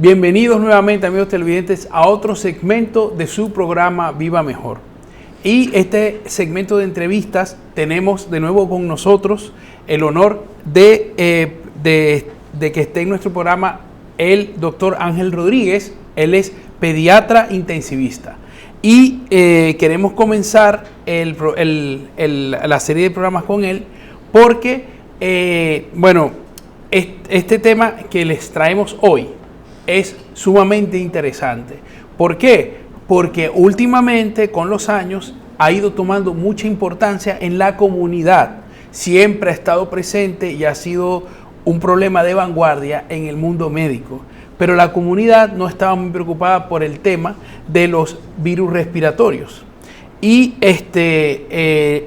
Bienvenidos nuevamente, amigos televidentes, a otro segmento de su programa Viva Mejor. Y este segmento de entrevistas tenemos de nuevo con nosotros el honor de que esté en nuestro programa el doctor Ángel Rodríguez. Él es pediatra intensivista. Y queremos comenzar la serie de programas con él porque, este tema que les traemos hoy es sumamente interesante. ¿Por qué? Porque últimamente, con los años, ha ido tomando mucha importancia en la comunidad. Siempre ha estado presente y ha sido un problema de vanguardia en el mundo médico. Pero la comunidad no estaba muy preocupada por el tema de los virus respiratorios. Y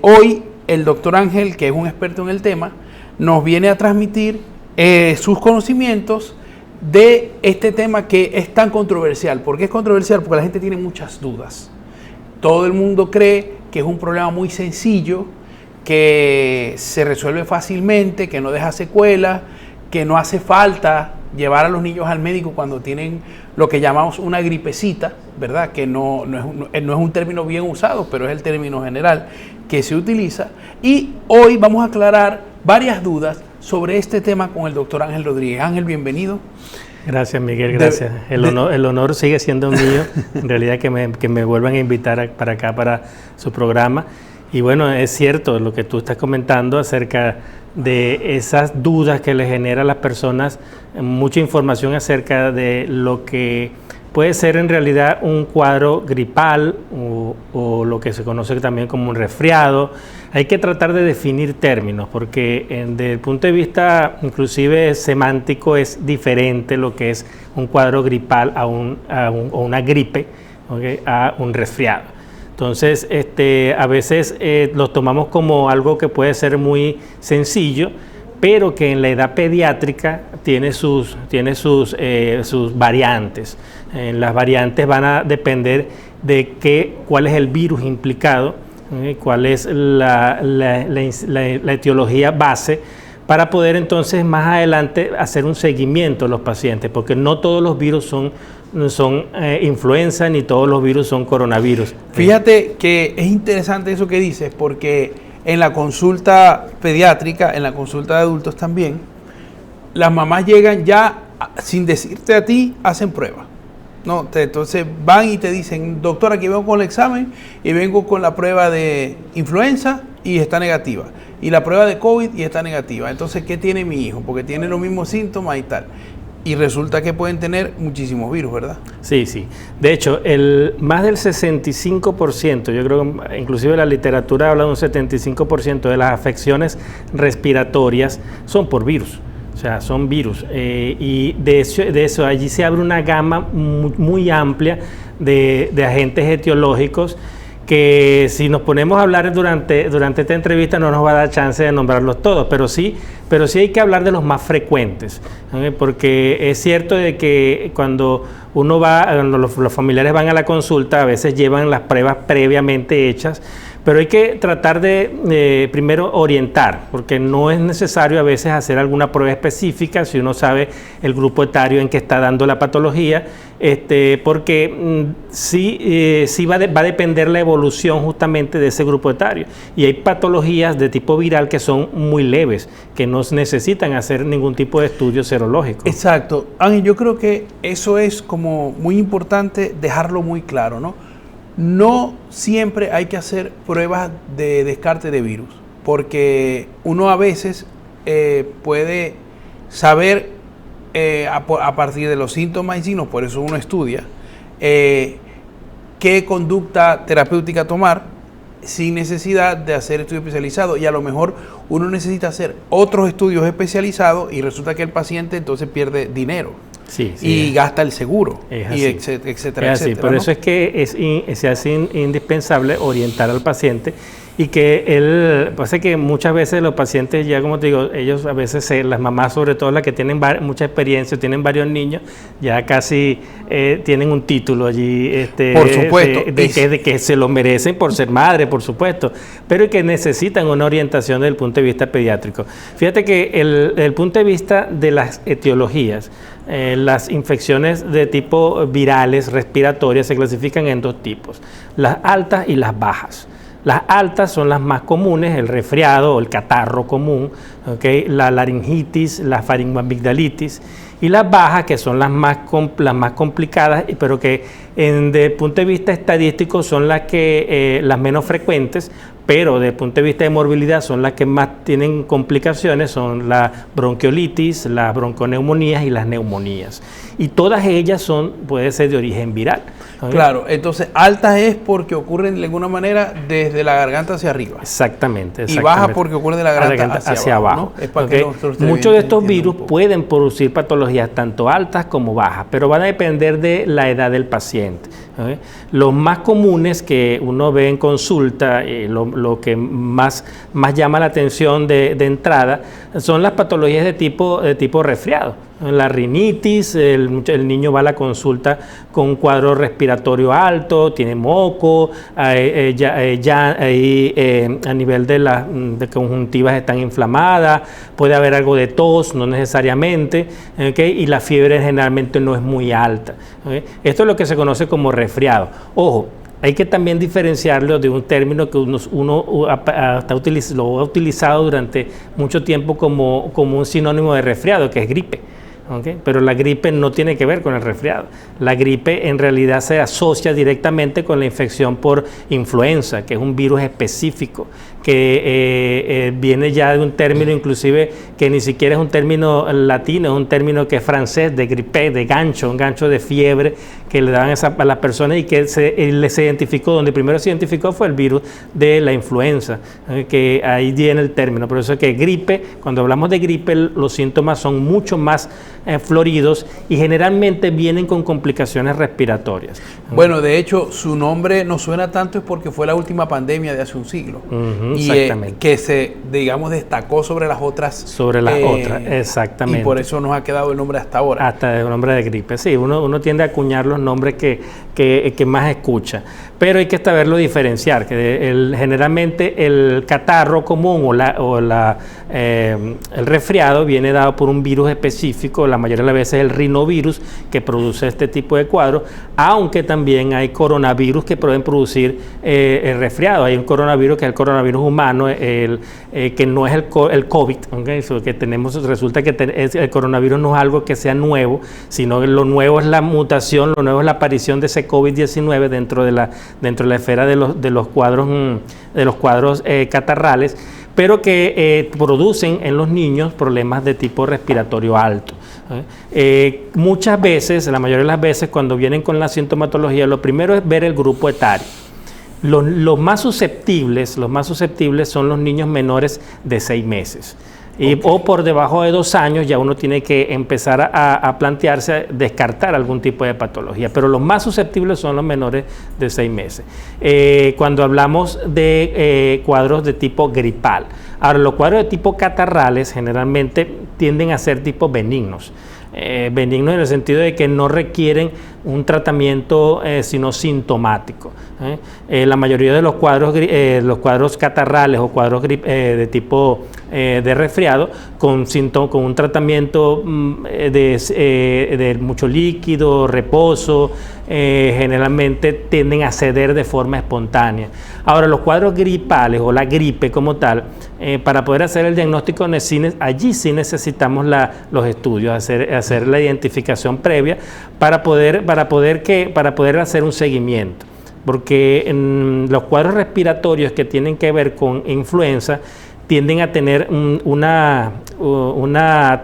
hoy el doctor Ángel, que es un experto en el tema, nos viene a transmitir sus conocimientos de este tema que es tan controversial. ¿Por qué es controversial? Porque la gente tiene muchas dudas. Todo el mundo cree que es un problema muy sencillo, que se resuelve fácilmente, que no deja secuelas, que no hace falta llevar a los niños al médico cuando tienen lo que llamamos una gripecita, ¿verdad? Que no es un término bien usado, pero es el término general que se utiliza. Y hoy vamos a aclarar varias dudas sobre este tema con el doctor Ángel Rodríguez. Ángel, bienvenido. Gracias, Miguel, gracias. El honor sigue siendo mío, en realidad, que me vuelvan a invitar para acá, para su programa. Y bueno, es cierto lo que tú estás comentando acerca de esas dudas que le genera a las personas, mucha información acerca de lo que puede ser en realidad un cuadro gripal o lo que se conoce también como un resfriado. Hay que tratar de definir términos porque desde el punto de vista inclusive semántico es diferente lo que es un cuadro gripal o una gripe, ¿okay?, a un resfriado. Entonces, a veces los tomamos como algo que puede ser muy sencillo, pero que en la edad pediátrica tiene sus variantes. Las variantes van a depender de cuál es el virus implicado, cuál es la etiología base, para poder entonces más adelante hacer un seguimiento de los pacientes, porque no todos los virus son influenza, ni todos los virus son coronavirus. Fíjate que es interesante eso que dices, porque en la consulta pediátrica, en la consulta de adultos también, las mamás llegan ya sin decirte a ti, hacen pruebas. No, entonces van y te dicen, doctor, aquí vengo con el examen y vengo con la prueba de influenza y está negativa, y la prueba de COVID y está negativa. Entonces, ¿qué tiene mi hijo? Porque tiene los mismos síntomas y tal. Y resulta que pueden tener muchísimos virus, ¿verdad? Sí, sí. De hecho, más del 65%, yo creo que inclusive la literatura habla de un 75% de las afecciones respiratorias son por virus. O sea, son virus. Y de eso allí se abre una gama muy amplia de agentes etiológicos que si nos ponemos a hablar durante esta entrevista no nos va a dar chance de nombrarlos todos, pero sí hay que hablar de los más frecuentes, ¿okay? Porque es cierto de que cuando los familiares van a la consulta, a veces llevan las pruebas previamente hechas, pero hay que tratar de primero orientar, porque no es necesario a veces hacer alguna prueba específica si uno sabe el grupo etario en que está dando la patología, porque sí va a depender la evolución justamente de ese grupo etario. Y hay patologías de tipo viral que son muy leves, que no necesitan hacer ningún tipo de estudio serológico. Exacto. Ángel, yo creo que eso es como muy importante dejarlo muy claro, ¿no? No siempre hay que hacer pruebas de descarte de virus, porque uno a veces puede saber a partir de los síntomas y signos, por eso uno estudia qué conducta terapéutica tomar sin necesidad de hacer estudio especializado, y a lo mejor uno necesita hacer otros estudios especializados y resulta que el paciente entonces pierde dinero. Sí, y gasta el seguro, y etcétera, es así. etcétera. Por ¿no? eso es que se hace indispensable orientar al paciente y que pasa que muchas veces los pacientes, ya como te digo, ellos a veces, las mamás sobre todo las que tienen mucha experiencia, tienen varios niños, ya casi tienen un título allí, por supuesto, de que se lo merecen por ser madre, por supuesto, pero que necesitan una orientación desde el punto de vista pediátrico. Fíjate que el punto de vista de las etiologías, las infecciones de tipo virales, respiratorias, se clasifican en dos tipos, las altas y las bajas. Las altas son las más comunes, el resfriado o el catarro común, ¿okay? La laringitis, la faringoamigdalitis, y las bajas, que son las más complicadas, pero que desde el punto de vista estadístico son las menos frecuentes, pero desde el punto de vista de morbilidad son las que más tienen complicaciones, son la bronquiolitis, las bronconeumonías y las neumonías. Y todas ellas puede ser de origen viral. Claro, entonces altas es porque ocurren de alguna manera desde la garganta hacia arriba. Exactamente. Y bajas porque ocurre de la garganta hacia abajo. ¿No? Es para que muchos de estos virus pueden producir patologías tanto altas como bajas, pero van a depender de la edad del paciente. Los más comunes que uno ve en consulta, lo que más llama la atención de entrada, son las patologías de tipo resfriado. La rinitis, el niño va a la consulta con un cuadro respiratorio alto, tiene moco, a nivel de conjuntivas están inflamadas, puede haber algo de tos, no necesariamente, ¿okay? Y la fiebre generalmente no es muy alta. ¿Okay? Esto es lo que se conoce como resfriado. Ojo, hay que también diferenciarlo de un término que uno lo ha utilizado durante mucho tiempo como un sinónimo de resfriado, que es gripe. ¿Okay? Pero la gripe no tiene que ver con el resfriado. La gripe en realidad se asocia directamente con la infección por influenza, que es un virus específico, que viene ya de un término inclusive que ni siquiera es un término latino, es un término que es francés, de gripe, de gancho, un gancho de fiebre que le daban a las personas y que se identificó, donde primero se identificó fue el virus de la influenza, que ahí viene el término. Por eso es que gripe, cuando hablamos de gripe, los síntomas son mucho más floridos y generalmente vienen con complicaciones respiratorias. Bueno, de hecho, su nombre no suena tanto es porque fue la última pandemia de hace un siglo. Y que se, digamos, destacó sobre las otras. Sobre las otras, exactamente. Y por eso nos ha quedado el nombre hasta ahora. Hasta el nombre de gripe. Sí, uno tiende a acuñar los nombres que más escucha. Pero hay que saberlo diferenciar, que generalmente el catarro común el resfriado viene dado por un virus específico, la mayoría de las veces el rinovirus que produce este tipo de cuadros, aunque también hay coronavirus que pueden producir el resfriado. Hay un coronavirus que es el coronavirus humano, que no es el COVID, ¿okay? Eso que tenemos, resulta que el coronavirus no es algo que sea nuevo, sino que lo nuevo es la mutación, lo nuevo es la aparición de ese COVID-19 dentro de la esfera de los cuadros catarrales, pero que producen en los niños problemas de tipo respiratorio alto. Muchas veces, la mayoría de las veces, cuando vienen con la sintomatología, lo primero es ver el grupo etario. Los más susceptibles son los niños menores de 6 meses. O por debajo de 2 años ya uno tiene que empezar a plantearse descartar algún tipo de patología, pero los más susceptibles son los menores de 6 meses. Cuando hablamos de cuadros de tipo gripal, ahora los cuadros de tipo catarrales generalmente tienden a ser tipo benignos. Benignos en el sentido de que no requieren un tratamiento sino sintomático. La mayoría de los cuadros catarrales o cuadros de tipo de resfriado con un tratamiento de mucho líquido, reposo, generalmente tienden a ceder de forma espontánea. Ahora, los cuadros gripales o la gripe como tal, para poder hacer el diagnóstico, allí sí necesitamos los estudios, hacer la identificación previa para poder hacer un seguimiento. Porque los cuadros respiratorios que tienen que ver con influenza tienden a tener una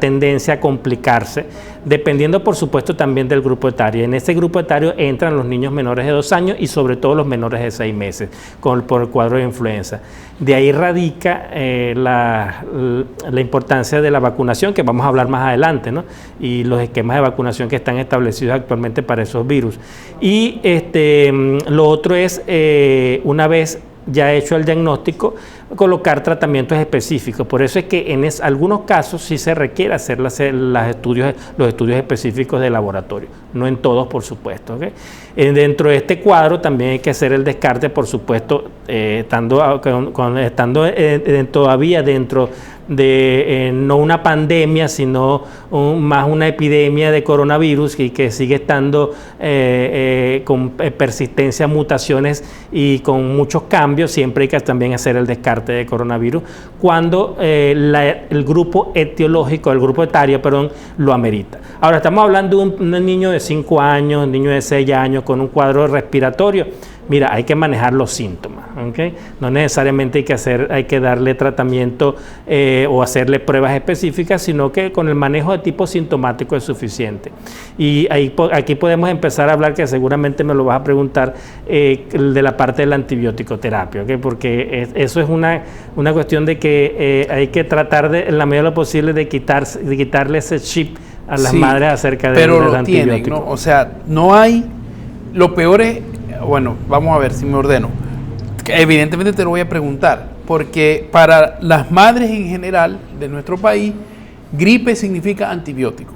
tendencia a complicarse, dependiendo por supuesto también del grupo etario. En ese grupo etario entran los niños menores de 2 años y sobre todo los menores de 6 meses por el cuadro de influenza. De ahí radica la importancia de la vacunación, que vamos a hablar más adelante, ¿no? Y los esquemas de vacunación que están establecidos actualmente para esos virus. Y lo otro es, una vez ya hecho el diagnóstico, colocar tratamientos específicos. Por eso es que en algunos casos sí se requiere hacer los estudios específicos de laboratorio, no en todos, por supuesto. ¿Okay? Dentro de este cuadro también hay que hacer el descarte, por supuesto, estando todavía dentro de no una pandemia, sino más una epidemia de coronavirus y que sigue estando con persistencia, mutaciones y con muchos cambios. Siempre hay que también hacer el descarte de coronavirus cuando el grupo etiológico, el grupo etario, lo amerita. Ahora estamos hablando de un niño de 5 años, un niño de 6 años con un cuadro respiratorio. Mira, hay que manejar los síntomas, ¿okay? No necesariamente hay que darle tratamiento o hacerle pruebas específicas, sino que con el manejo de tipo sintomático es suficiente. Y aquí podemos empezar a hablar, que seguramente me lo vas a preguntar, de la parte de la antibiótico-terapia, ¿okay? Porque eso es una cuestión de que hay que tratar en la medida de lo posible de quitarle ese chip a las madres acerca del antibiótico. ¿No? O sea, no hay... Lo peor es... Bueno, vamos a ver si me ordeno. Evidentemente te lo voy a preguntar, porque para las madres en general de nuestro país, gripe significa antibiótico.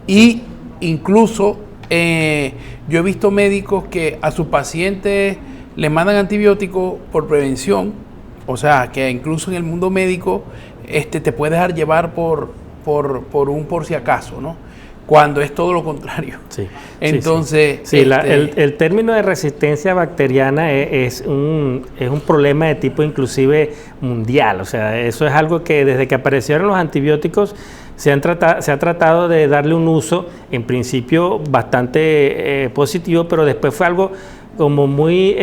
Y incluso yo he visto médicos que a sus pacientes les mandan antibióticos por prevención, o sea, que incluso en el mundo médico te puede dejar llevar por si acaso, ¿no? Cuando es todo lo contrario. Sí, entonces... Sí. El término de resistencia bacteriana es un problema de tipo inclusive mundial. O sea, eso es algo que desde que aparecieron los antibióticos se ha tratado de darle un uso, en principio bastante positivo, pero después fue algo como muy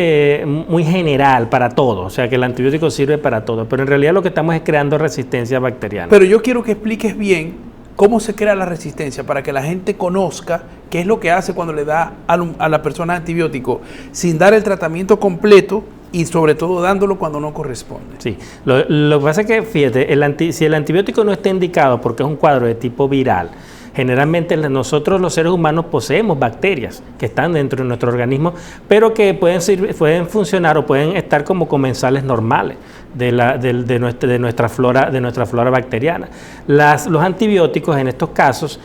general para todo, o sea que el antibiótico sirve para todo, pero en realidad lo que estamos es creando resistencia bacteriana. Pero yo quiero que expliques bien cómo se crea la resistencia, para que la gente conozca qué es lo que hace cuando le da a la persona antibiótico sin dar el tratamiento completo y sobre todo dándolo cuando no corresponde. Sí, lo que pasa es que, fíjate, si el antibiótico no está indicado porque es un cuadro de tipo viral, generalmente nosotros los seres humanos poseemos bacterias que están dentro de nuestro organismo, pero que pueden funcionar o pueden estar como comensales normales de nuestra flora bacteriana. Los antibióticos en estos casos,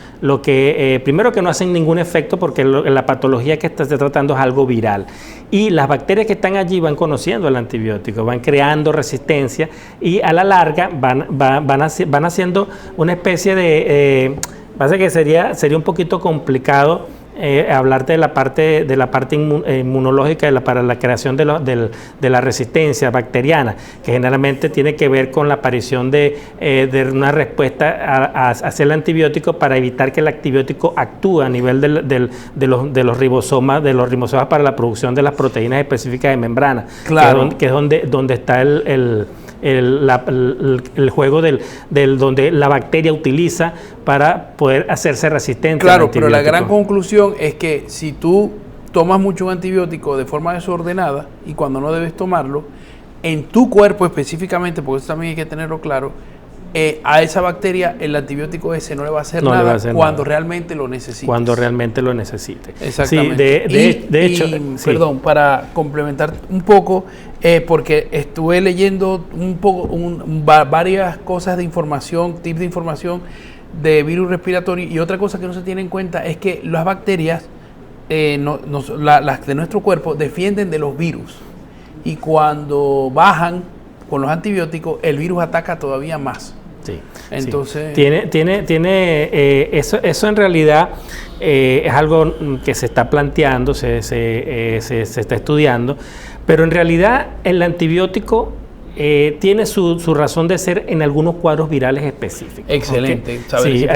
primero que no hacen ningún efecto porque la patología que está tratando es algo viral. Y las bacterias que están allí van conociendo el antibiótico, van creando resistencia y a la larga van haciendo una especie de... Pasa que sería un poquito complicado hablarte de la parte inmunológica para la creación de la resistencia bacteriana, que generalmente tiene que ver con la aparición de una respuesta hacia el antibiótico para evitar que el antibiótico actúe a nivel de los ribosomas para la producción de las proteínas específicas de membrana, claro. que es donde está el juego donde la bacteria utiliza para poder hacerse resistente. Claro, pero la gran conclusión es que si tú tomas mucho antibiótico de forma desordenada y cuando no debes tomarlo, en tu cuerpo específicamente, porque eso también hay que tenerlo claro, a esa bacteria el antibiótico ese no le va a hacer nada cuando realmente lo necesite. Cuando realmente lo necesite. Exactamente. Sí, de hecho, perdón, para complementar un poco, porque estuve leyendo un poco varias cosas de información, tips de información de virus respiratorio, y otra cosa que no se tiene en cuenta es que las bacterias, las de nuestro cuerpo, defienden de los virus, y cuando bajan con los antibióticos, el virus ataca todavía más. Sí, entonces eso en realidad es algo que se está planteando, se está estudiando, pero en realidad el antibiótico tiene su razón de ser en algunos cuadros virales específicos. Excelente. ¿Okay? Sí,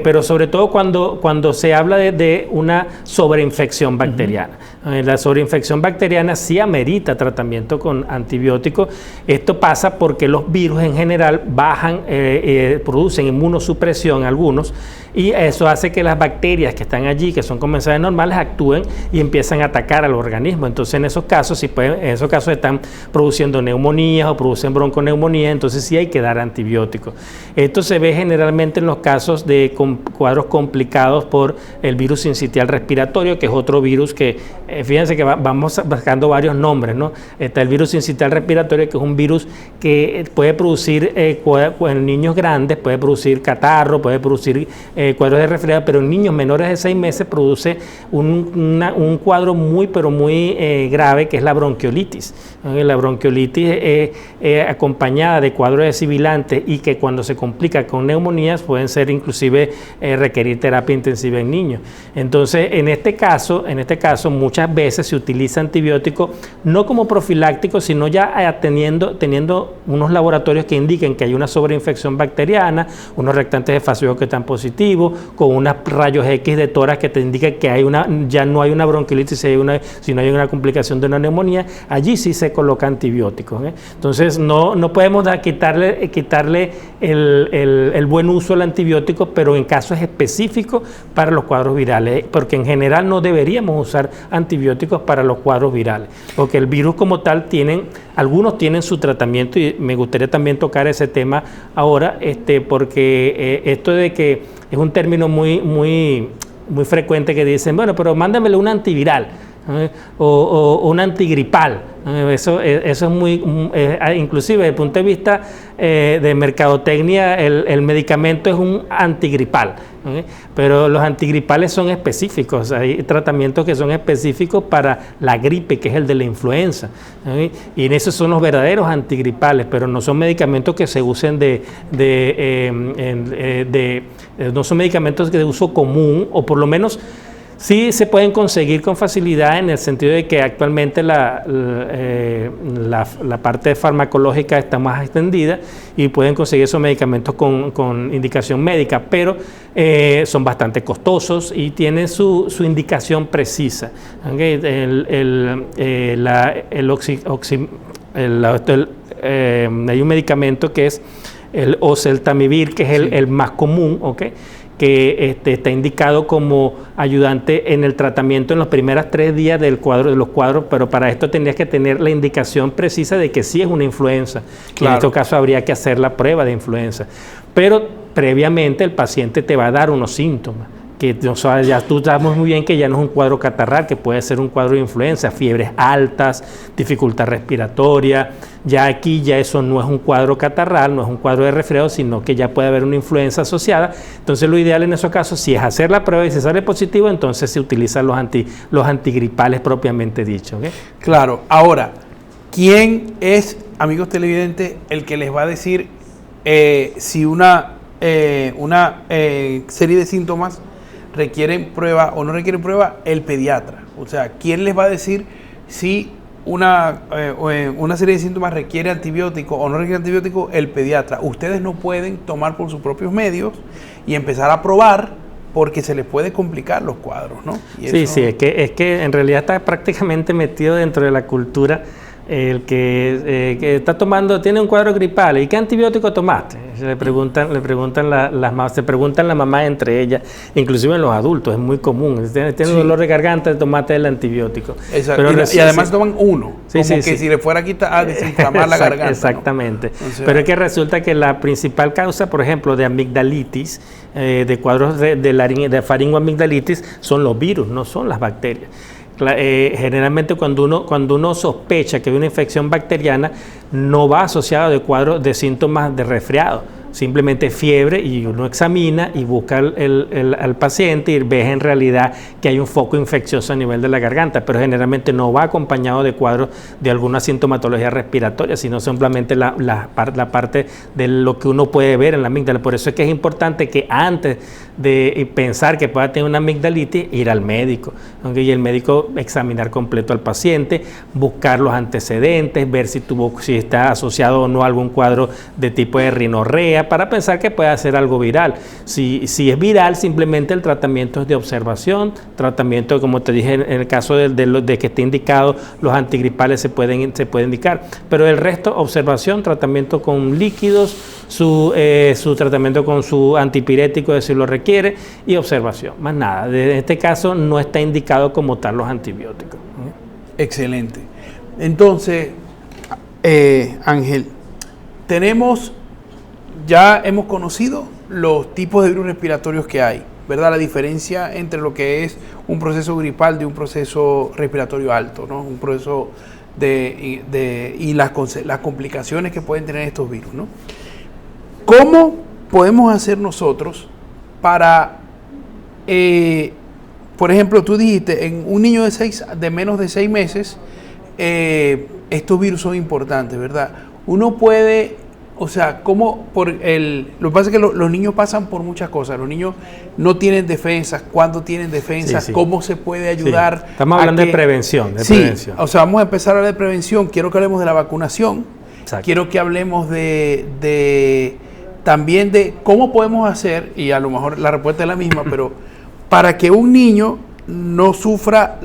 pero sobre todo cuando se habla de una sobreinfección bacteriana. La sobreinfección bacteriana sí amerita tratamiento con antibióticos. Esto pasa porque los virus en general producen inmunosupresión algunos, y eso hace que las bacterias que están allí, que son comensales normales, actúen y empiezan a atacar al organismo. Entonces en esos casos están produciendo neumonías o producen bronconeumonía, entonces sí hay que dar antibióticos. Esto se ve generalmente en los casos de cuadros complicados por el virus sincitial respiratorio, que es otro virus que, fíjense que vamos buscando varios nombres, ¿no? Está el virus sincitial respiratorio, que es un virus que puede producir en niños grandes, puede producir catarro, puede producir cuadros de resfriado, pero en niños menores de 6 meses produce un cuadro muy, pero muy grave, que es la bronquiolitis. La bronquiolitis acompañada de cuadros de sibilantes y que cuando se complica con neumonías pueden ser inclusive requerir terapia intensiva en niños. Entonces, en este caso muchas veces se utiliza antibiótico no como profiláctico, sino ya teniendo unos laboratorios que indiquen que hay una sobreinfección bacteriana, unos reactantes de fascio que están positivos, con unos rayos X de tórax que te indican que ya no hay una bronquiolitis, sino hay una complicación de una neumonía. Allí sí se coloca antibióticos. Entonces no podemos quitarle el buen uso al antibiótico, pero en casos específicos para los cuadros virales, porque en general no deberíamos usar antibióticos para los cuadros virales, porque el virus como tal algunos tienen su tratamiento, y me gustaría también tocar ese tema ahora, porque esto de que es un término muy frecuente que dicen, bueno, pero mándamele un antiviral o un antigripal. Eso es inclusive desde el punto de vista de mercadotecnia, el medicamento es un antigripal, pero los antigripales son específicos, hay tratamientos que son específicos para la gripe, que es el de la influenza, y en esos son los verdaderos antigripales, pero no son medicamentos que se usen no son medicamentos de uso común, o por lo menos sí se pueden conseguir con facilidad, en el sentido de que actualmente la parte farmacológica está más extendida y pueden conseguir esos medicamentos con indicación médica, pero son bastante costosos y tienen su indicación precisa. Hay un medicamento que es el oseltamivir, que es el más común, que está indicado como ayudante en el tratamiento en los primeros 3 días de los cuadros, pero para esto tendrías que tener la indicación precisa de que sí es una influenza. Claro. En este caso habría que hacer la prueba de influenza. Pero previamente el paciente te va a dar unos síntomas, que ya tú sabes muy bien que ya no es un cuadro catarral, que puede ser un cuadro de influenza, fiebres altas, dificultad respiratoria. Ya aquí eso no es un cuadro catarral, no es un cuadro de resfriado, sino que ya puede haber una influenza asociada. Entonces lo ideal en esos casos, si es hacer la prueba y si sale positivo, entonces se utilizan los antigripales propiamente dichos. Claro. Ahora, ¿quién es, amigos televidentes, el que les va a decir si una serie de síntomas requieren prueba o no requieren prueba? El pediatra. O sea, ¿quién les va a decir si una serie de síntomas requiere antibiótico o no requiere antibiótico? El pediatra. Ustedes no pueden tomar por sus propios medios y empezar a probar, porque se les puede complicar los cuadros, ¿no? Sí, es que en realidad está prácticamente metido dentro de la cultura. El que está tomando, tiene un cuadro gripal, ¿y qué antibiótico tomaste? Se preguntan la mamá entre ellas, inclusive en los adultos, es muy común. Tiene dolor de garganta, tomate el antibiótico. Exacto. Y además toman uno, si le fuera a desinflamar la garganta. Exactamente. ¿No? O sea, pero es que resulta que la principal causa, por ejemplo, de amigdalitis, de cuadros de faringoamigdalitis, son los virus, no son las bacterias. Generalmente cuando uno sospecha que hay una infección bacteriana, no va asociado de cuadros de síntomas de resfriado, simplemente fiebre, y uno examina y busca al paciente y ves en realidad que hay un foco infeccioso a nivel de la garganta, pero generalmente no va acompañado de cuadros de alguna sintomatología respiratoria, sino simplemente la parte de lo que uno puede ver en la amígdala. Por eso es que es importante que antes de pensar que pueda tener una amigdalitis, ir al médico, y el médico examinar completo al paciente, buscar los antecedentes, ver si está asociado o no a algún cuadro de tipo de rinorrea, para pensar que puede ser algo viral. Si es viral, simplemente el tratamiento es de observación, tratamiento, como te dije, en el caso de que esté indicado, los antigripales se puede indicar, pero el resto, observación, tratamiento con líquidos, su tratamiento con su antipirético si lo requiere, y observación, más nada. En este caso no está indicado como tal los antibióticos. Excelente. Entonces, Ángel, ya hemos conocido los tipos de virus respiratorios que hay, ¿verdad? La diferencia entre lo que es un proceso gripal de un proceso respiratorio alto, ¿no? Un proceso y las complicaciones que pueden tener estos virus, ¿no? ¿Cómo podemos hacer nosotros para, por ejemplo, tú dijiste, en un niño de menos de 6 meses, estos virus son importantes, ¿verdad? Uno puede, o sea, lo que pasa es que los niños pasan por muchas cosas. Los niños no tienen defensas. ¿Cuándo tienen defensas? Sí. ¿Cómo se puede ayudar? Sí. Estamos hablando de prevención. Prevención. O sea, vamos a empezar a hablar de prevención. Quiero que hablemos de la vacunación. Exacto. Quiero que hablemos también de cómo podemos hacer, y a lo mejor la respuesta es la misma, pero para que un niño no sufra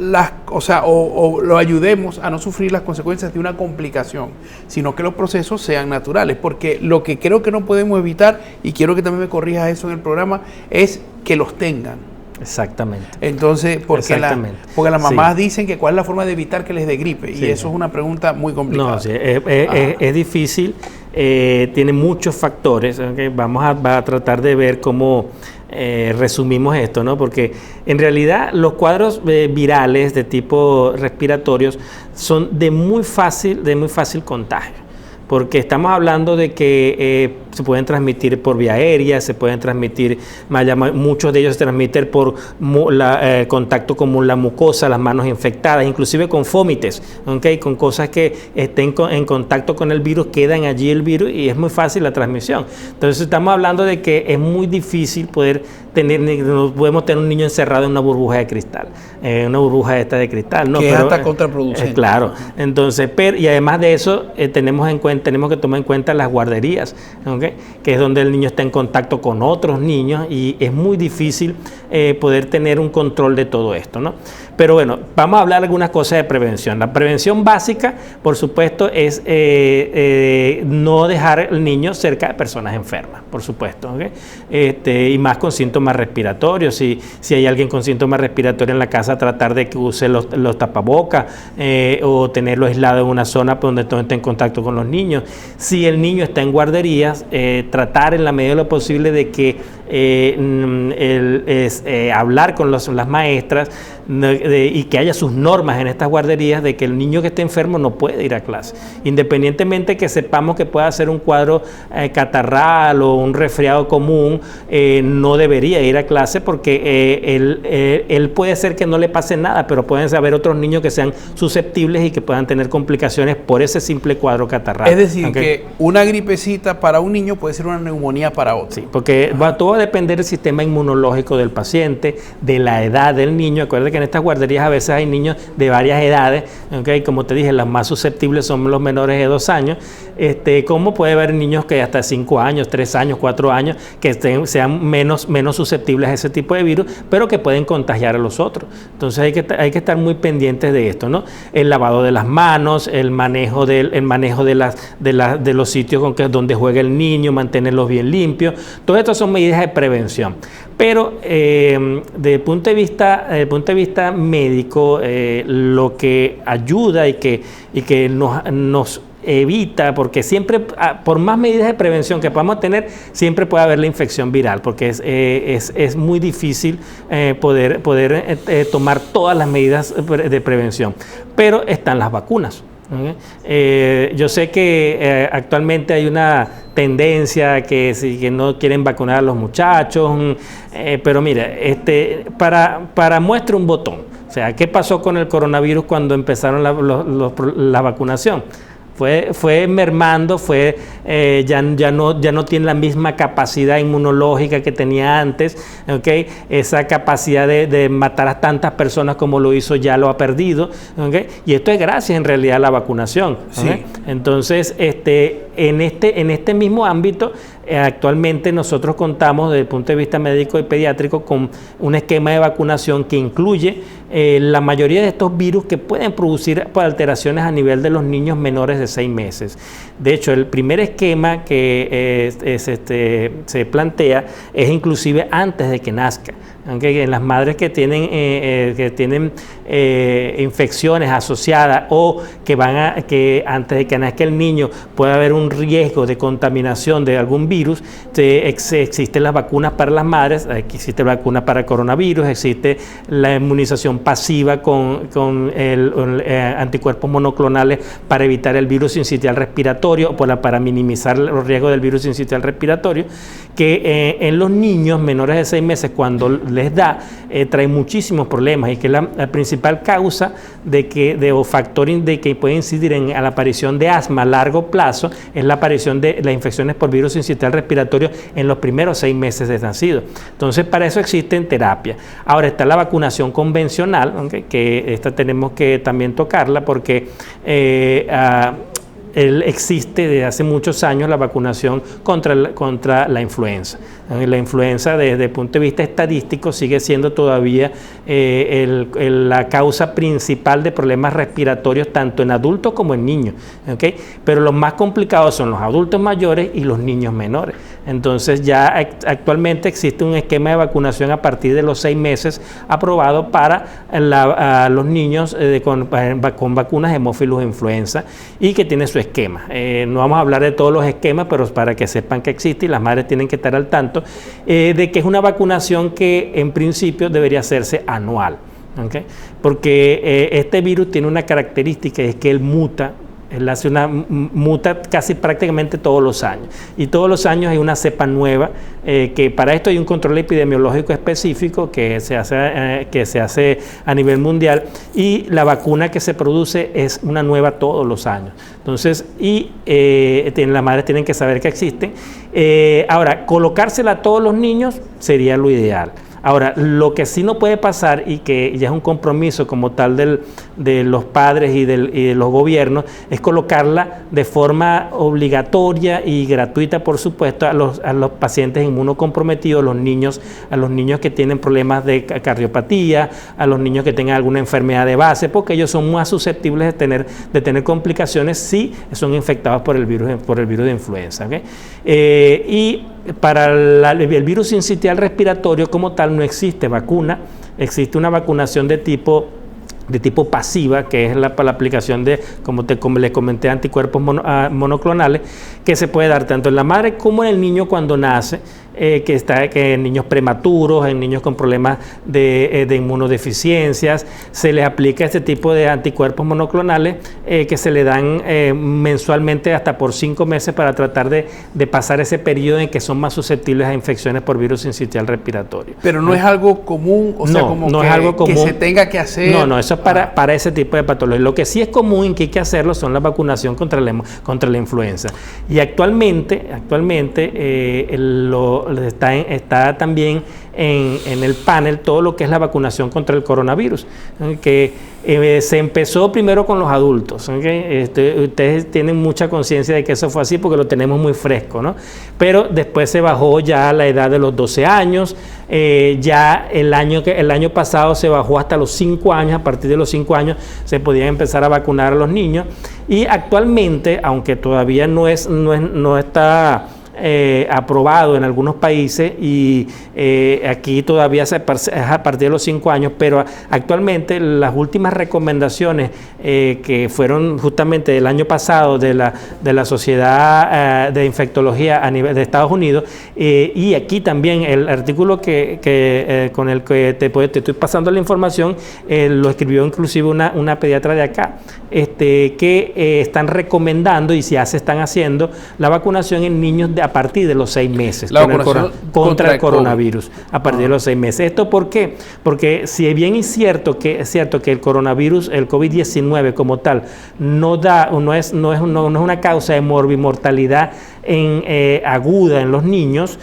o lo ayudemos a no sufrir las consecuencias de una complicación, sino que los procesos sean naturales, porque lo que creo que no podemos evitar, y quiero que también me corrijas eso en el programa, es que los tengan. Exactamente. Entonces, porque las mamás dicen que cuál es la forma de evitar que les dé gripe, y eso es una pregunta muy complicada. No, sí, es difícil, tiene muchos factores, ¿okay? Vamos a tratar de ver cómo resumimos esto, ¿no? Porque en realidad los cuadros virales de tipo respiratorios son de muy fácil contagio, porque estamos hablando de que se pueden transmitir por vía aérea, se pueden transmitir, muchos de ellos se transmiten por contacto con la mucosa, las manos infectadas, inclusive con fómites, ¿okay? Con cosas que estén en contacto con el virus, quedan allí el virus y es muy fácil la transmisión. Entonces estamos hablando de que es muy difícil no podemos tener un niño encerrado en una burbuja de cristal, una burbuja de cristal, ¿no? Que es hasta contraproducente. Claro. Entonces, y además de eso, tenemos que tomar en cuenta las guarderías, ¿okay? Que es donde el niño está en contacto con otros niños y es muy difícil poder tener un control de todo esto, ¿no? Pero bueno, vamos a hablar algunas cosas de prevención. La prevención básica, por supuesto, es no dejar al niño cerca de personas enfermas, por supuesto, ¿okay? Y más con síntomas respiratorios. Si hay alguien con síntomas respiratorios en la casa, tratar de que use los tapabocas o tenerlo aislado en una zona donde todo esté en contacto con los niños. Si el niño está en guarderías, tratar en la medida de lo posible de que hablar con las maestras y que haya sus normas en estas guarderías de que el niño que esté enfermo no puede ir a clase, independientemente que sepamos que pueda ser un cuadro catarral o un resfriado común, no debería ir a clase porque él puede ser que no le pase nada, pero pueden haber otros niños que sean susceptibles y que puedan tener complicaciones por ese simple cuadro catarral. Es decir, ¿okay? Que una gripecita para un niño puede ser una neumonía para otro. Sí, porque todo va a depender del sistema inmunológico del paciente, de la edad del niño. Acuérdate que en estas guarderías a veces hay niños de varias edades, ¿okay? Como te dije, las más susceptibles son los menores de 2 años. ¿Cómo puede haber niños que hasta 5 años, 3 años, 4 años, que sean menos susceptibles a ese tipo de virus, pero que pueden contagiar a los otros? Entonces hay que estar muy pendientes de esto, ¿no? El lavado de las manos, el manejo de los sitios donde juega el niño, mantenerlos bien limpios. Todo esto son medidas de prevención. Pero desde el punto de vista médico, lo que ayuda y que nos evita, porque siempre, por más medidas de prevención que podamos tener, siempre puede haber la infección viral, porque es muy difícil poder tomar todas las medidas de prevención. Pero están las vacunas. Yo sé que actualmente hay una tendencia que no quieren vacunar a los muchachos, pero mira, para muestra un botón. O sea, ¿qué pasó con el coronavirus cuando empezaron la vacunación? Fue mermando, ya no tiene la misma capacidad inmunológica que tenía antes, ¿okay? Esa capacidad de matar a tantas personas como lo hizo ya lo ha perdido, ¿okay? Y esto es gracias en realidad a la vacunación, ¿okay? Sí. Entonces, en este mismo ámbito, actualmente nosotros contamos desde el punto de vista médico y pediátrico con un esquema de vacunación que incluye la mayoría de estos virus que pueden producir alteraciones a nivel de los niños menores de 6 meses. De hecho, el primer esquema que se plantea es inclusive antes de que nazca. ¿okay? En las madres que tienen infecciones asociadas o que antes de que nazca el niño puede haber un riesgo de contaminación de algún virus, existen las vacunas para las madres, existe la vacuna para el coronavirus, existe la inmunización pasiva con anticuerpos monoclonales para evitar el virus sincitial respiratorio, para minimizar los riesgos del virus sincitial respiratorio, que en los niños menores de 6 meses, cuando les da, trae muchísimos problemas, y que la principal causa o factor de que puede incidir en la aparición de asma a largo plazo es la aparición de las infecciones por virus sincitial respiratorio en los primeros 6 meses de nacido. Entonces, para eso existen terapias. Ahora está la vacunación convencional, ¿okay? Que esta tenemos que también tocarla porque existe desde hace muchos años la vacunación contra la influenza. La influenza, desde el punto de vista estadístico, sigue siendo todavía la causa principal de problemas respiratorios tanto en adultos como en niños, ¿okay? Pero los más complicados son los adultos mayores y los niños menores. Entonces ya actualmente existe un esquema de vacunación a partir de los 6 meses aprobado para los niños con vacunas hemófilos influenza, y que tiene su esquema. No vamos a hablar de todos los esquemas, pero para que sepan que existe, y las madres tienen que estar al tanto de que es una vacunación que en principio debería hacerse anual, ¿okay? Porque este virus tiene una característica, es que él muta. Muta casi prácticamente todos los años, y todos los años hay una cepa nueva, que para esto hay un control epidemiológico específico que se hace a nivel mundial, y la vacuna que se produce es una nueva todos los años. Entonces, las madres tienen que saber que existen. Ahora, colocársela a todos los niños sería lo ideal. Ahora, lo que sí no puede pasar, y que ya es un compromiso como tal de los padres y de los gobiernos, es colocarla de forma obligatoria y gratuita, por supuesto, a los pacientes inmunocomprometidos, a los niños que tienen problemas de cardiopatía, a los niños que tengan alguna enfermedad de base, porque ellos son más susceptibles de tener complicaciones si son infectados por el virus de influenza, ¿okay? Y para el virus sincitial respiratorio como tal no existe vacuna, existe una vacunación de tipo pasiva, que es para la aplicación de, como les comenté, anticuerpos monoclonales, que se puede dar tanto en la madre como en el niño cuando nace, que en niños prematuros, en niños con problemas de inmunodeficiencias. Se les aplica este tipo de anticuerpos monoclonales que se le dan mensualmente hasta por 5 meses para tratar de pasar ese periodo en que son más susceptibles a infecciones por virus sincitial respiratorio. Pero no es algo común, o sea, no es algo común, que se tenga que hacer. No, eso es para ese tipo de patologías. Lo que sí es común y que hay que hacerlo son la vacunación contra la influenza. Y actualmente está también en el panel todo lo que es la vacunación contra el coronavirus, que se empezó primero con los adultos, ¿okay? Ustedes tienen mucha conciencia de que eso fue así porque lo tenemos muy fresco, ¿no? Pero después se bajó ya a la edad de los 12 años, ya el año pasado se bajó hasta los 5 años, a partir de los 5 años se podían empezar a vacunar a los niños, y actualmente, aunque todavía no está aprobado en algunos países, y aquí todavía es a partir de los 5 años, pero actualmente las últimas recomendaciones que fueron justamente del año pasado de la Sociedad de Infectología a nivel de Estados Unidos, y aquí también el artículo con el que te estoy pasando la información, lo escribió inclusive una pediatra de acá, que están recomendando, y ya se están haciendo, la vacunación en niños a partir de los 6 meses contra el coronavirus, a partir de los 6 meses. ¿Esto por qué? Porque si bien es cierto que el coronavirus, el COVID-19 como tal, no es una causa de morbimortalidad aguda en los niños,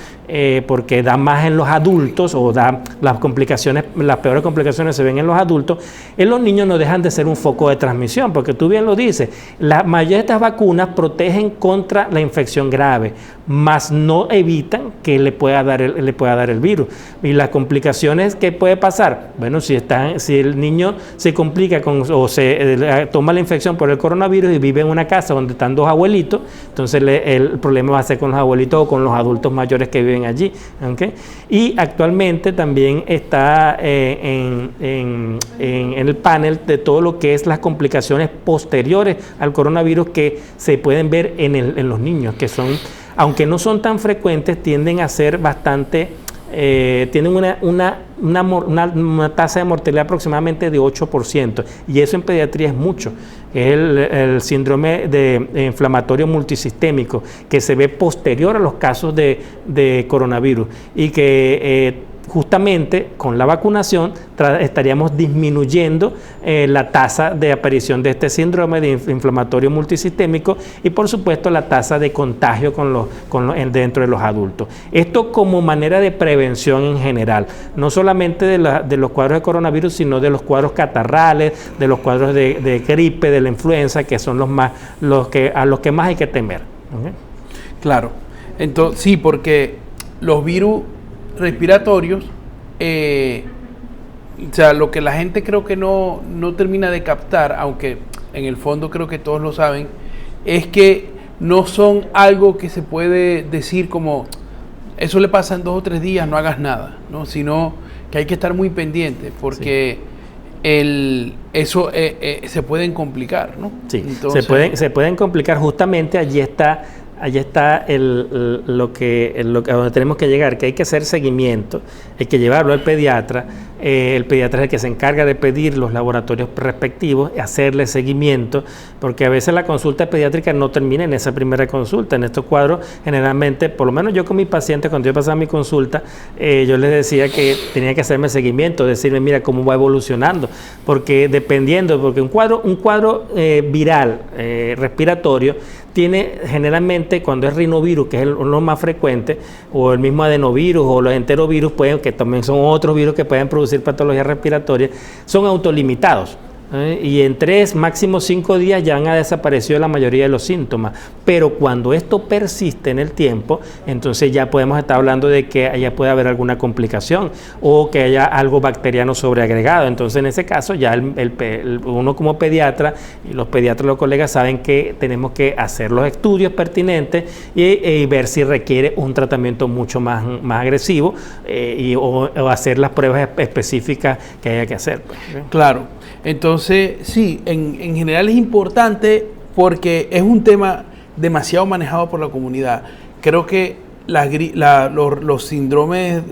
porque da más en los adultos, o da las peores complicaciones se ven en los adultos. En los niños no dejan de ser un foco de transmisión, porque tú bien lo dices, la mayoría de estas vacunas protegen contra la infección grave, más no evitan que le pueda dar el virus. Y las complicaciones que puede pasar, bueno, si el niño se complica o se toma la infección por el coronavirus y vive en una casa donde están dos abuelitos, entonces el problema va a ser con los abuelitos o con los adultos mayores que viven allí, ¿okay? Y actualmente también está en el panel de todo lo que es las complicaciones posteriores al coronavirus que se pueden ver en los niños, que son, aunque no son tan frecuentes, tienden a ser bastante, tienen una tasa de mortalidad aproximadamente de 8%, y eso en pediatría es mucho. Es el síndrome inflamatorio multisistémico, que se ve posterior a los casos de coronavirus, y que justamente con la vacunación estaríamos disminuyendo la tasa de aparición de este síndrome de inflamatorio multisistémico y por supuesto la tasa de contagio dentro de los adultos. Esto como manera de prevención en general, no solamente de los cuadros de coronavirus, sino de los cuadros catarrales, de los cuadros de gripe, de la influenza, que son a los que más hay que temer. ¿Okay? Claro, entonces sí, porque los virus respiratorios, o sea, lo que la gente creo que no termina de captar, aunque en el fondo creo que todos lo saben, es que no son algo que se puede decir como eso le pasa en 2 o 3 días, no hagas nada, ¿no? Sino que hay que estar muy pendiente porque eso se pueden complicar, ¿no? Sí, entonces, se pueden complicar. Justamente allí está lo que a donde tenemos que llegar, que hay que hacer seguimiento, hay que llevarlo al pediatra. El pediatra es el que se encarga de pedir los laboratorios respectivos y hacerle seguimiento, porque a veces la consulta pediátrica no termina en esa primera consulta. En estos cuadros, generalmente, por lo menos yo con mis pacientes, cuando yo pasaba mi consulta, yo les decía que tenía que hacerme seguimiento, decirme, mira, cómo va evolucionando, porque un cuadro viral respiratorio tiene generalmente, cuando es rinovirus, que es lo más frecuente, o el mismo adenovirus o los enterovirus, que también son otros virus que pueden producir patologías respiratorias, son autolimitados. Y en 3, máximo 5 días ya han desaparecido la mayoría de los síntomas, pero cuando esto persiste en el tiempo, entonces ya podemos estar hablando de que allá puede haber alguna complicación o que haya algo bacteriano sobreagregado. Entonces en ese caso ya uno como pediatra y los pediatras, los colegas, saben que tenemos que hacer los estudios pertinentes y ver si requiere un tratamiento mucho más agresivo o hacer las pruebas específicas que haya que hacer. Claro. Entonces, sí, en general es importante porque es un tema demasiado manejado por la comunidad. Creo que los síndromes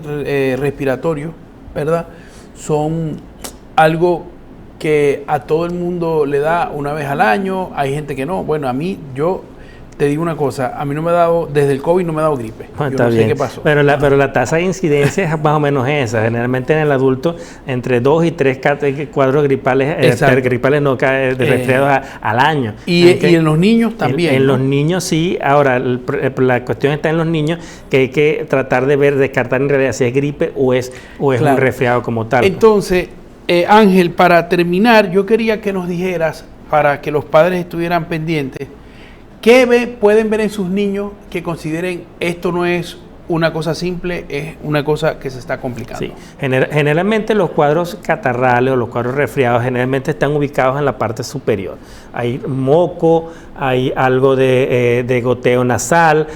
respiratorios, ¿verdad?, son algo que a todo el mundo le da una vez al año. Hay gente que no. Bueno, yo te digo una cosa, a mí no me ha dado, desde el COVID no me ha dado gripe. Yo no sé qué pasó. Pero la tasa de incidencia es más o menos esa. Generalmente en el adulto, entre 2 y 3 cuadros gripales, resfriados al año. Y en los niños también. En los niños sí. Ahora, la cuestión está en los niños, que hay que tratar de descartar en realidad si es gripe o es un resfriado como tal. Entonces, Ángel, para terminar, yo quería que nos dijeras, para que los padres estuvieran pendientes, ¿qué pueden ver en sus niños que consideren esto no es una cosa simple, es una cosa que se está complicando? Sí, generalmente los cuadros catarrales o los cuadros resfriados generalmente están ubicados en la parte superior. Hay moco, hay algo de goteo nasal,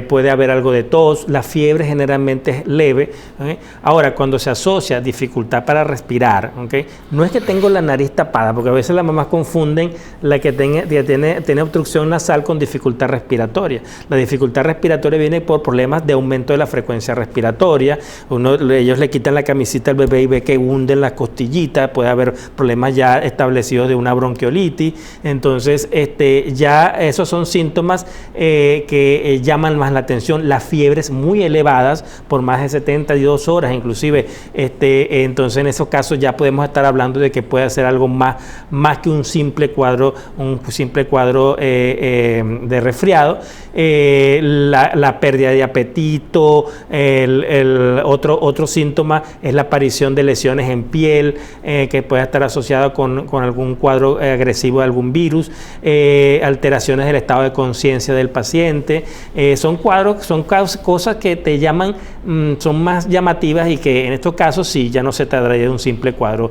puede haber algo de tos, la fiebre generalmente es leve. ¿Okay? Ahora, cuando se asocia dificultad para respirar, ¿okay?, no es que tengo la nariz tapada, porque a veces las mamás confunden la que tiene obstrucción nasal con dificultad respiratoria. La dificultad respiratoria viene por problemas de aumento de la frecuencia respiratoria. Ellos le quitan la camisita al bebé y ve que hunden las costillitas, puede haber problemas ya establecidos de una bronquiolitis. Entonces, ya esos son síntomas que llaman más la atención. Las fiebres muy elevadas por más de 72 horas, inclusive. Entonces, en esos casos ya podemos estar hablando de que puede ser algo más que un simple cuadro de resfriado. La pérdida de apetito, prurito, otro síntoma es la aparición de lesiones en piel, que puede estar asociado con algún cuadro agresivo de algún virus, alteraciones del estado de conciencia del paciente. Son cosas que te llaman, son más llamativas y que en estos casos sí ya no se trataría de un simple cuadro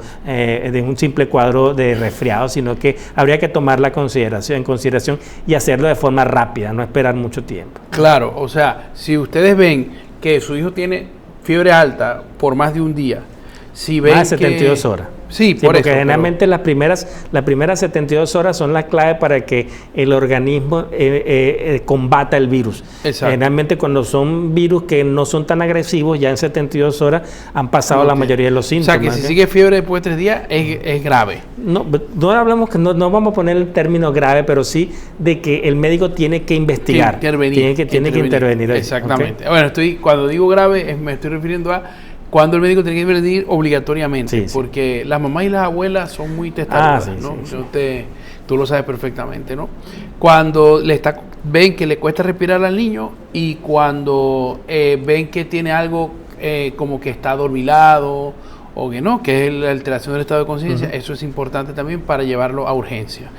de resfriado, sino que habría que tomarla en consideración y hacerlo de forma rápida, no esperar mucho tiempo. Claro, o sea, si ustedes ven que su hijo tiene fiebre alta por más de un día, si ven más de 72 horas. Sí, porque generalmente las primeras 72 horas son las clave para que el organismo combata el virus. Exacto. Generalmente cuando son virus que no son tan agresivos, ya en 72 horas han pasado la mayoría de los síntomas. O sea, que si sigue fiebre después de 3 días es grave. No hablamos que no vamos a poner el término grave, pero sí de que el médico tiene que investigar. Tiene que intervenir. Exactamente. Okay. Bueno, cuando digo grave me estoy refiriendo a cuando el médico tiene que intervenir obligatoriamente, porque las mamás y las abuelas son muy testarudas, ¿no? Tú lo sabes perfectamente, ¿no? Cuando ven que le cuesta respirar al niño y cuando ven que tiene algo como que está adormilado o que no, que es la alteración del estado de conciencia, eso es importante también para llevarlo a urgencia.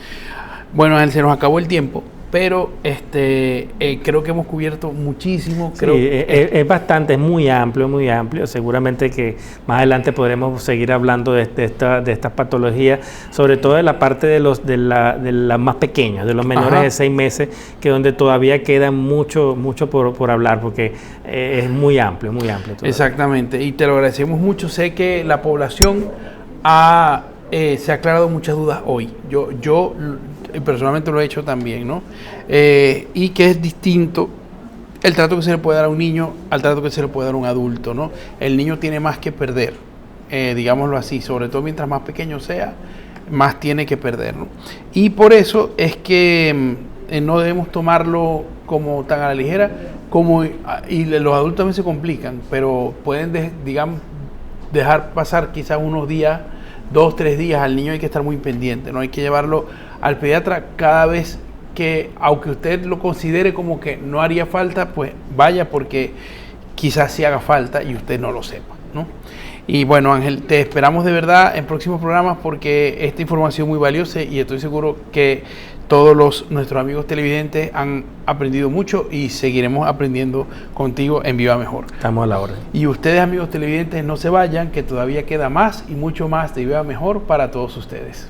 Bueno, Ángel, se nos acabó el tiempo, pero creo que hemos cubierto muchísimo. Es bastante, es muy amplio. Seguramente que más adelante podremos seguir hablando de estas patologías, sobre todo de la parte de las más pequeñas, de los menores de 6 meses, que donde todavía queda mucho por hablar, porque es muy amplio. Todavía. Exactamente, y te lo agradecemos mucho. Sé que la población se ha aclarado muchas dudas hoy. Yo personalmente lo he hecho también, ¿no? Y que es distinto el trato que se le puede dar a un niño al trato que se le puede dar a un adulto, ¿no? El niño tiene más que perder, digámoslo así, sobre todo mientras más pequeño sea, más tiene que perder, ¿no? Y por eso es que no debemos tomarlo como tan a la ligera, y los adultos también se complican, pero pueden, dejar pasar quizás unos días, 2, 3 días. Al niño hay que estar muy pendiente, no hay que llevarlo al pediatra cada vez que, aunque usted lo considere como que no haría falta, pues vaya, porque quizás sí haga falta y usted no lo sepa, ¿no? Y bueno, Ángel, te esperamos de verdad en próximos programas, porque esta información es muy valiosa y estoy seguro que todos nuestros amigos televidentes han aprendido mucho y seguiremos aprendiendo contigo en Viva Mejor. Estamos a la orden. Y ustedes, amigos televidentes, no se vayan, que todavía queda más y mucho más de Viva Mejor para todos ustedes.